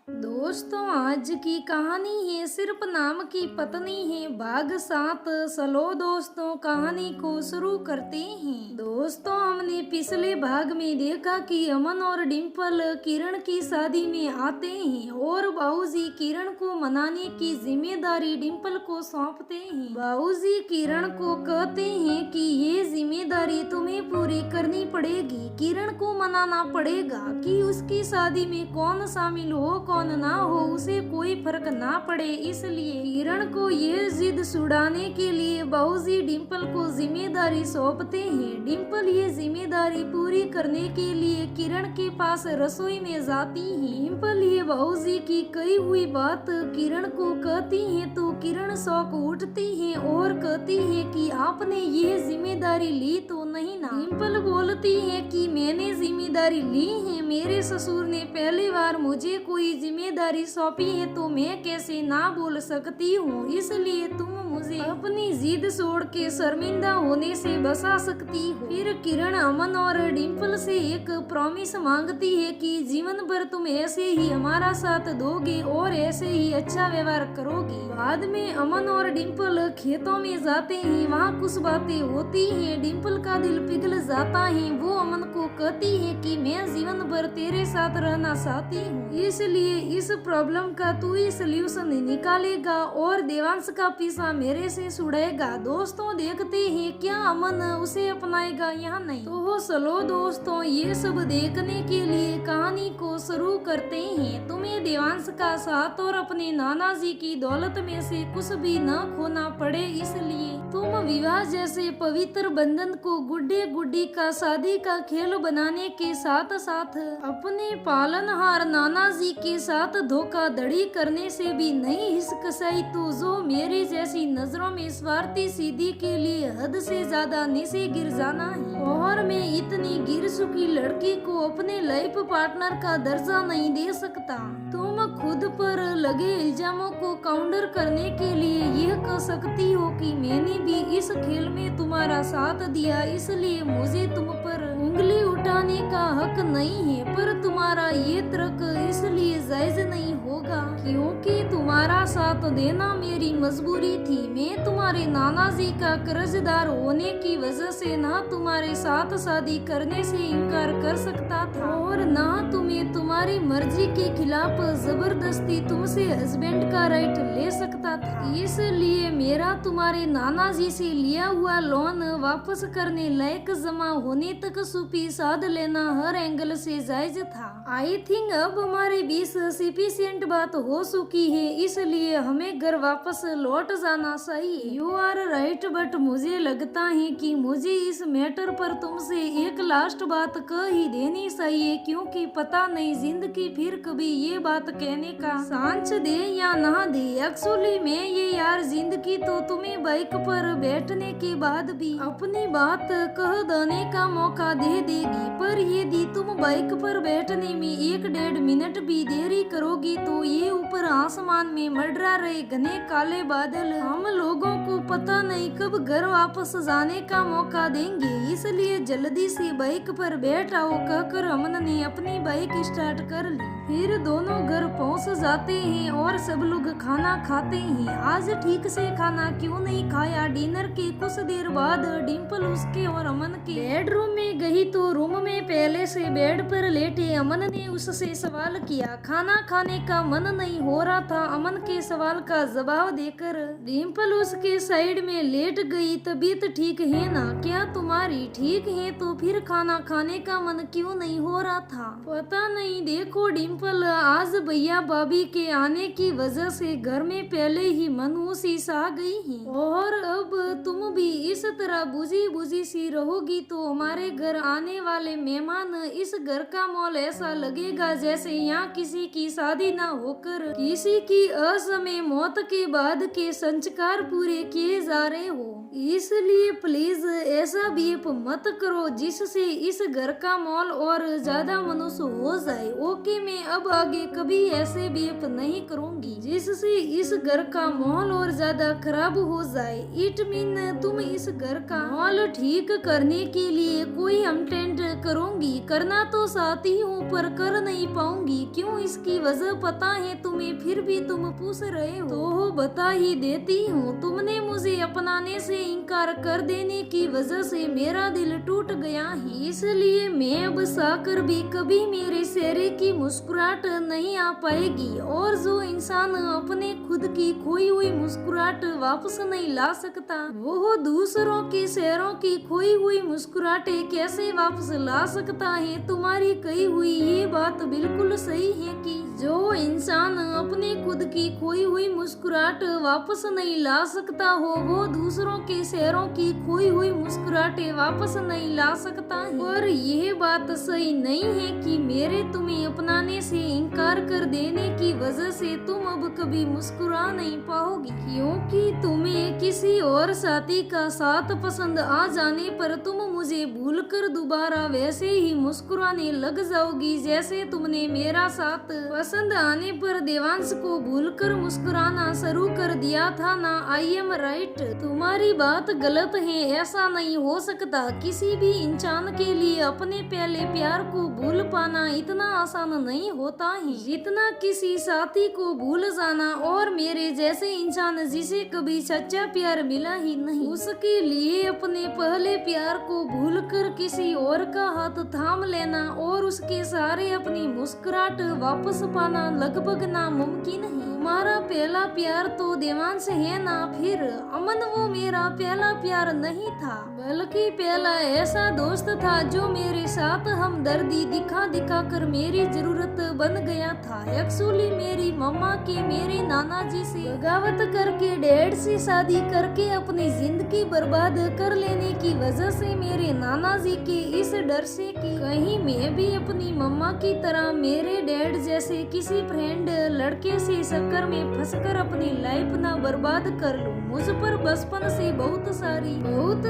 दोस्तों, आज की कहानी है सिर्फ नाम की पत्नी है भाग 7। चलो दोस्तों, कहानी को शुरू करते हैं। दोस्तों, हमने पिछले भाग में देखा कि अमन और डिम्पल किरण की शादी में आते हैं और बाबूजी किरण को मनाने की जिम्मेदारी डिम्पल को सौंपते हैं। बाबूजी किरण को कहते हैं कि ये जिम्मेदारी तुम्हें पूरी करनी पड़ेगी। किरण को मनाना पड़ेगा कि उसकी शादी में कौन शामिल हो कौन ना हो उसे कोई फर्क ना पड़े। इसलिए किरण को ये जिद छुड़ाने के लिए बाबूजी डिम्पल को जिम्मेदारी सौंपते हैं। डिम्पल ये जिम्मेदारी पूरी करने के लिए किरण के पास रसोई में जाती है। डिम्पल ये बाबूजी की कही हुई बात किरण को कहती है तो किरण शौक उठती है और कहती है कि आपने ये जिम्मेदारी ली तो नहीं ना। डिम्पल बोलती है कि मैंने जिम्मेदारी ली है। मेरे ससुर ने पहली बार मुझे कोई जिम्मेदारी सौंपी है तो मैं कैसे ना बोल सकती हूँ। इसलिए तुम मुझे अपनी जिद छोड़ के शर्मिंदा होने से बचा सकती हो। फिर किरण अमन और डिम्पल से एक प्रॉमिस मांगती है कि जीवन भर तुम ऐसे ही हमारा साथ दोगे और ऐसे ही अच्छा व्यवहार करोगी। बाद में अमन और डिम्पल खेतों में जाते हैं। वहाँ कुछ बातें होती हैं। डिम्पल का दिल पिघल जाता है। वो अमन को कहती है कि मैं जीवन भर तेरे साथ रहना चाहती हूँ, इसलिए इस प्रॉब्लम का तू ही सोल्यूशन निकालेगा और देवांश का पीछा मेरे से छुड़ाएगा। दोस्तों, देखते हैं क्या अमन उसे अपनाएगा या नहीं। तो चलो दोस्तों, ये सब देखने के लिए कहानी को शुरू करते हैं। तुम्हें देवांश का साथ और अपने नाना जी की दौलत में से कुछ भी न खोना पड़े, इसलिए तुम विवाह जैसे पवित्र बंधन को गुड्डे गुड्डी का शादी का खेल बनाने के साथ साथ अपने पालनहार नाना जी के साथ धोखाधड़ी करने से भी नहीं हिचकिचाई तो जो मेरी जैसी नजरों में स्वार्थी सीधी के लिए हद से ज्यादा नीचे गिर जाना है। और मैं इतनी गिर चुकी लड़की को अपने लाइफ पार्टनर का दर्जा नहीं दे सकता। तुम खुद पर लगे इल्जामों को काउंटर करने के लिए यह कह सकती हो कि मैंने भी इस खेल में तुम्हारा साथ दिया, इसलिए मुझे तुम पर उंगली उठाने का हक नहीं है। पर तुम्हारा ये तर्क इसलिए जायज नहीं होगा क्योंकि तुम्हारा साथ देना मेरी मजबूरी थी। मैं तुम्हारे नाना जी का कर्जदार होने की वजह से ना तुम्हारे साथ शादी करने से इनकार कर सकता था और ना तुम्हें तुम्हारी मर्जी के खिलाफ जबरदस्ती तुमसे हस्बैंड का राइट ले सकता था। इसलिए मेरा तुम्हारे नाना जी से लिया हुआ लोन वापस करने लायक जमा होने तक सुपी साध लेना हर एंगल से जायज था। आई थिंक अब हमारे बीच सफिशिएंट बात हो चुकी है, इसलिए हमें घर वापस लौट जाना चाहिए। यू आर राइट, बट मुझे लगता है कि मुझे इस मैटर पर तुमसे एक लास्ट बात कह ही देनी चाहिए क्योंकि पता नहीं जिंदगी फिर कभी ये बात कहने का चांस दे या ना दे। एक्चुअली मैं ये यार जिंदगी तो तुम्हें बाइक पर बैठने के बाद भी अपनी बात कह देने का मौका दे देगी, पर यदि तुम बाइक पर बैठने में 1-1.5 मिनट भी देरी करोगी तो ये ऊपर आसमान में मंडरा रहे घने काले बादल हम लोगों को पता नहीं कब घर वापस जाने का मौका देंगे। इसलिए जल्दी से बाइक पर बैठ आओ कहकर अमन ने अपनी बाइक स्टार्ट कर ली। फिर दोनों घर पहुंच जाते हैं और सब लोग खाना खाते हैं। आज ठीक से खाना क्यों नहीं खाया। डिनर के कुछ देर बाद डिम्पल उसके और अमन के बेडरूम में गई तो रूम में पहले से बेड पर लेटे अमन ने उससे सवाल किया। खाना खाने का मन नहीं हो रहा था। अमन के सवाल का जवाब देकर डिम्पल उसके साइड में लेट गई। तबीयत ठीक है ना? क्या तुम्हारी ठीक है तो फिर खाना खाने का मन क्यों नहीं हो रहा था? पता नहीं, देखो डिम्पल, आज भैया भाभी के आने की वजह से घर में पहले ही मनहूसी सा गई है और अब तुम भी इस तरह बुझी बुझी सी रहोगी तो हमारे घर आने वाले मेहमान इस घर का माहौल ऐसा लगेगा जैसे यहाँ किसी की शादी ना होकर किसी की असमय मौत के बाद के संस्कार पूरे किए जा रहे हो। इसलिए प्लीज ऐसा बिहेव मत करो जिससे इस घर का माहौल और ज्यादा मनुष्य हो जाए। ओके, मैं मैं अब आगे कभी ऐसे बिहेव नहीं करूंगी जिससे इस घर का माहौल और ज्यादा खराब हो जाए। इट मीन तुम इस घर का माहौल ठीक करने के लिए कोई अटेंड करूंगी, करना तो चाहती हूँ पर कर नहीं पाऊंगी। क्यों, इसकी वजह पता है तुम्हें, फिर भी तुम पूछ रहे हो तो बता ही देती हूँ। तुमने मुझे अपनाने से इनकार कर देने की वजह से मेरा दिल टूट गया है, इसलिए मैं अब साकर भी कभी मेरे चेहरे की मुस्कुराहट नहीं आ पाएगी। और जो इंसान अपने खुद की खोई हुई मुस्कुराहट वापस नहीं ला सकता, वो दूसरों के चेहरों की खोई हुई मुस्कुराहटें कैसे वापस ला सकता है। तुम्हारी कही हुई ये बात बिल्कुल सही है कि जो इंसान अपने खुद की खोई हुई मुस्कुराहट वापस नहीं ला सकता हो, वो दूसरों के चेहरों की खोई हुई मुस्कुराहटें वापस नहीं ला सकता है। पर यह बात सही नहीं है कि मेरे तुम्हें अपनाने से इनकार कर देने की वजह से तुम अब कभी मुस्कुरा नहीं पाओगी, क्योंकि तुम्हें किसी और साथी का साथ पसंद आ जाने पर तुम मुझे भूलकर दोबारा वैसे ही मुस्कुराने लग जाओगी जैसे तुमने मेरा साथ पसंद आने पर देवांश को भूलकर मुस्कुराना शुरू कर दिया था ना। आई एम राइट, तुम्हारी बात गलत है, ऐसा नहीं हो सकता। किसी भी इंसान के लिए अपने पहले प्यार को भूल पाना इतना आसान नहीं होता है जितना किसी साथी को भूल जाना। और मेरे जैसे इंसान जिसे कभी सच्चा प्यार मिला ही नहीं, उसके लिए अपने पहले प्यार को भूलकर किसी और का हाथ थाम लेना और उसके सहारे अपनी मुस्कुराहट वापस पाना लगभग नामुमकिन है। हमारा पहला प्यार तो देवांश है ना, फिर अमन वो मेरा पहला प्यार नहीं था, बल्कि पहला ऐसा दोस्त था जो मेरे साथ हमदर्दी दिखा दिखा कर मेरी जरूरत बन गया था। एक्चुअली मेरी मम्मा के मेरे नाना जी से बगावत करके डैड से शादी करके अपनी जिंदगी बर्बाद कर लेने की वजह से मेरे नाना जी के इस डर से कि कहीं मैं भी अपनी मम्मा की तरह मेरे डैड जैसे किसी फ्रेंड लड़के से चक्कर में फंसकर अपनी लाइफ ना बर्बाद कर लूं, मुझ पर बचपन से बहुत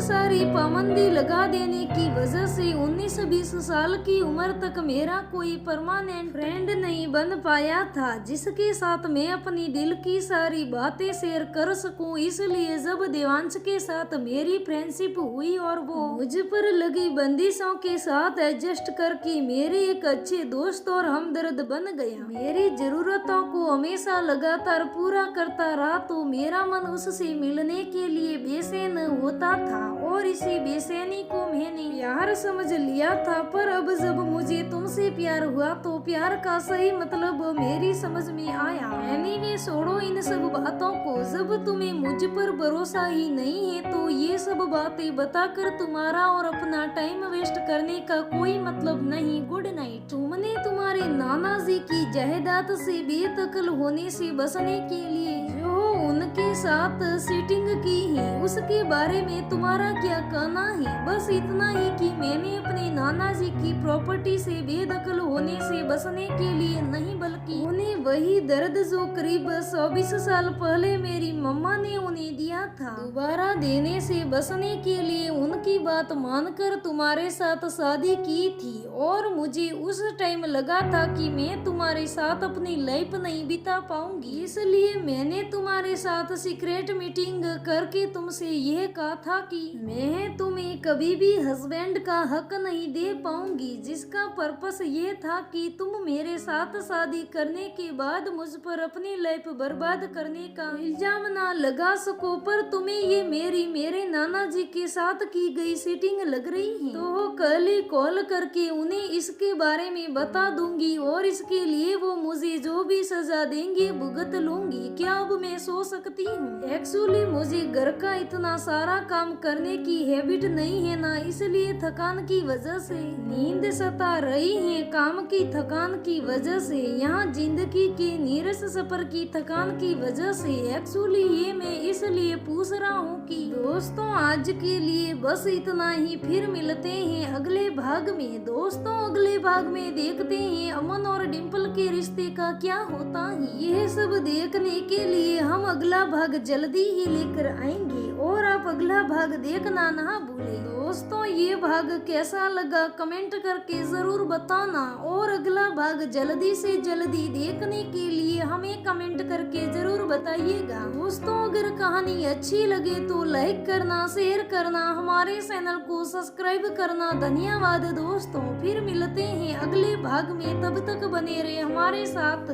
सारी पाबंदी लगा देने की वजह से 19-20 साल की उम्र तक मेरा कोई परमानेंट फ्रेंड नहीं बन पाया था जिसके साथ मैं अपनी दिल की सारी बातें शेयर कर सकूं। इसलिए जब देवांश के साथ मेरी फ्रेंडशिप हुई और वो मुझ पर लगी बंदिशों के साथ एडजस्ट करके मेरे एक अच्छे दोस्त और हमदर्द बन गया, मेरी जरूरतों को हमेशा लगातार पूरा करता रहा, तो मेरा मन उससे मिलने के लिए बेचैन होता था और इसी बेचैनी को मैंने प्यार समझ लिया था। पर अब जब मुझे तुमसे प्यार हुआ तो प्यार का सही मतलब मेरी समझ में आया। एनीवे, छोड़ो इन सब बातों को। जब तुम्हें मुझ पर भरोसा ही नहीं है तो ये सब बातें बताकर तुम्हारा और अपना टाइम वेस्ट करने का कोई मतलब नहीं। Good night. तुमने तुम्हारे नाना जी की जायदाद से बेदखल होने से बचने के लिए जो उनके साथ सीटिंग की है उसके बारे में तुम्हारा क्या कहना है? बस इतना ही कि मैंने अपने नाना जी की प्रॉपर्टी से बेदखल होने से बचने के लिए नहीं, बल्कि उन्हें वही दर्द जो करीब 24 साल पहले मेरी मम्मा ने उन्हें दिया था दोबारा देने से बचने के लिए उनकी बात मानकर तुम्हारे साथ शादी की थी। और मुझे उस टाइम लगा था कि मैं तुम्हारे साथ अपनी लाइफ नहीं बिता पाऊंगी, इसलिए मैंने तुम्हारे साथ सीक्रेट मीटिंग करके तुमसे यह कहा था कि मैं तुम्हें कभी भी हस्बैंड का हक नहीं दे पाऊंगी, जिसका पर्पस ये था कि तुम मेरे साथ शादी करने के बाद मुझ पर अपनी लाइफ बर्बाद करने का इल्जाम ना लगा सको। पर तुम्हें ये मेरे नाना जी के साथ की गई सीटिंग लग रही है, तो कल ही कॉल करके उन्हें इसके बारे में बता दूंगी और इसके लिए वो मुझे जो भी सजा देंगे भुगत लूंगी। क्या अब मैं सो सकती हूँ? एक्चुअली मुझे घर का इतना सारा काम करने की हैबिट नहीं है ना, इसलिए थकान की वजह से नींद सता रही है। काम की थकान की वजह से, यहाँ जिंदगी के नीरस सफर की थकान की वजह से। एक्चुअली ये मैं इसलिए पूछ रहा हूँ कि दोस्तों आज के लिए बस इतना ही, फिर मिलते हैं अगले भाग में। दोस्तों अगले भाग में देखते हैं अमन और डिम्पल के रिश्ते का क्या होता है। यह सब देखने के लिए हम अगला भाग जल्दी ही लेकर आएंगे। और आप अगला भाग देखना ना भूले। दोस्तों ये भाग कैसा लगा कमेंट करके जरूर बताना, और अगला भाग जल्दी से जल्दी देखने के लिए हमें कमेंट करके जरूर बताइएगा। दोस्तों अगर कहानी अच्छी लगे तो लाइक करना, शेयर करना, हमारे चैनल को सब्सक्राइब करना। धन्यवाद दोस्तों, फिर मिलते हैं अगले भाग में, तब तक बने रहे हमारे साथ।